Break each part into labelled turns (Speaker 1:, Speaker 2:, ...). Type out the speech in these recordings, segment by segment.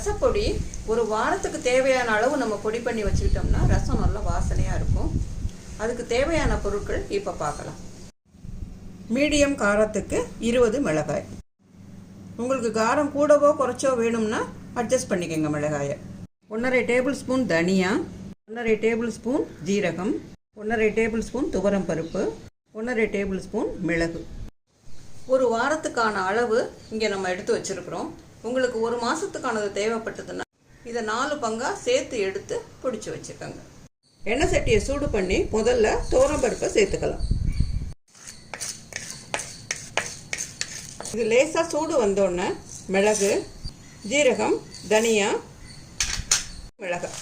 Speaker 1: ரசப்பொடி ஒரு வாரத்துக்கு தேவையான அளவு நம்ம பொடி பண்ணி வச்சுக்கிட்டோம்னா ரசம் நல்லா வாசனையாக இருக்கும். அதுக்கு தேவையான பொருட்கள் இப்போ பார்க்கலாம். மீடியம் காரத்துக்கு 20 மிளகாய். உங்களுக்கு காரம் கூடவோ குறைச்சோ வேணும்னா அட்ஜஸ்ட் பண்ணிக்கோங்க மிளகாயை. 1½ டேபிள் ஸ்பூன் தனியா, 1½ டேபிள் ஸ்பூன் ஜீரகம், 1½ டேபிள் ஸ்பூன் துவரம் பருப்பு, 1½ டேபிள் ஸ்பூன் மிளகு. ஒரு வாரத்துக்கான அளவு இங்கே நம்ம எடுத்து வச்சுருக்குறோம். உங்களுக்கு ஒரு மாதத்துக்கானது தேவைப்பட்டதுன்னா இதை 4 பங்காக சேர்த்து எடுத்து பிடிச்சி வச்சுக்கோங்க. எண்ணெய் சட்டியை சூடு பண்ணி முதல்ல துவரம் பருப்பை சேர்த்துக்கலாம். இது லேசாக சூடு வந்தோடனே மிளகு, ஜீரகம், தனியா, மிளகாய்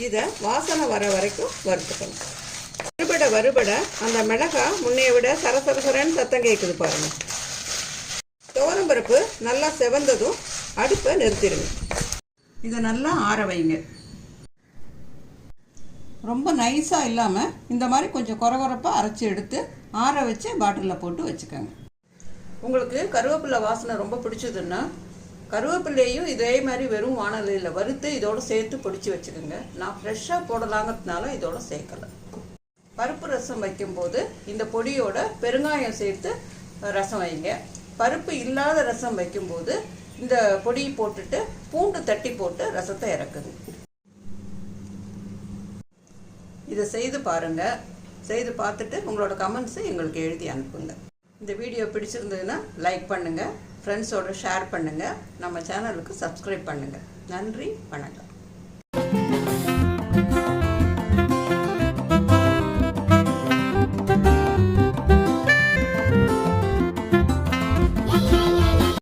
Speaker 1: இதை வாசனை வர வரைக்கும் வறுத்துக்கணும். வறுபட அந்த மிளகாய் முன்னைய விட சரசரசரன்னு சத்தம் கேட்குது பாருங்க. துவரம் பருப்பு நல்லா செவந்ததும் அடுப்பை நிறுத்திடுங்க. இதை நல்லா ஆற வைங்க. ரொம்ப நைஸாக இல்லாமல் இந்த மாதிரி கொஞ்சம் கொரகொரப்பாக அரைச்சி எடுத்து ஆற வச்சு பாட்டிலில் போட்டு வச்சுக்கோங்க. உங்களுக்கு கருவேப்பிலை வாசனை ரொம்ப பிடிச்சதுன்னா கருவேப்பிலையும் இதே மாதிரி வெறும் வானலியில் வறுத்து இதோடு சேர்த்து பிடிச்சி வச்சுக்கோங்க. நான் ஃப்ரெஷ்ஷாக போடலாங்கிறதுனால இதோட சேர்க்கலை. பருப்பு ரசம் வைக்கும்போது இந்த பொடியோட பெருங்காயம் சேர்த்து ரசம் வைங்க. பருப்பு இல்லாத ரசம் வைக்கும்போது இந்த பொடியை போட்டுட்டு பூண்டு தட்டி போட்டு ரசத்தை இறக்குது. இதை செய்து பாருங்கள். செய்து பார்த்துட்டு உங்களோட கமெண்ட்ஸை எங்களுக்கு எழுதி அனுப்புங்க. இந்த வீடியோ பிடிச்சிருந்ததுன்னா லைக் பண்ணுங்கள், ஃப்ரெண்ட்ஸோடு ஷேர் பண்ணுங்கள், நம்ம சேனலுக்கு சப்ஸ்கிரைப் பண்ணுங்கள். நன்றி, வணக்கம்.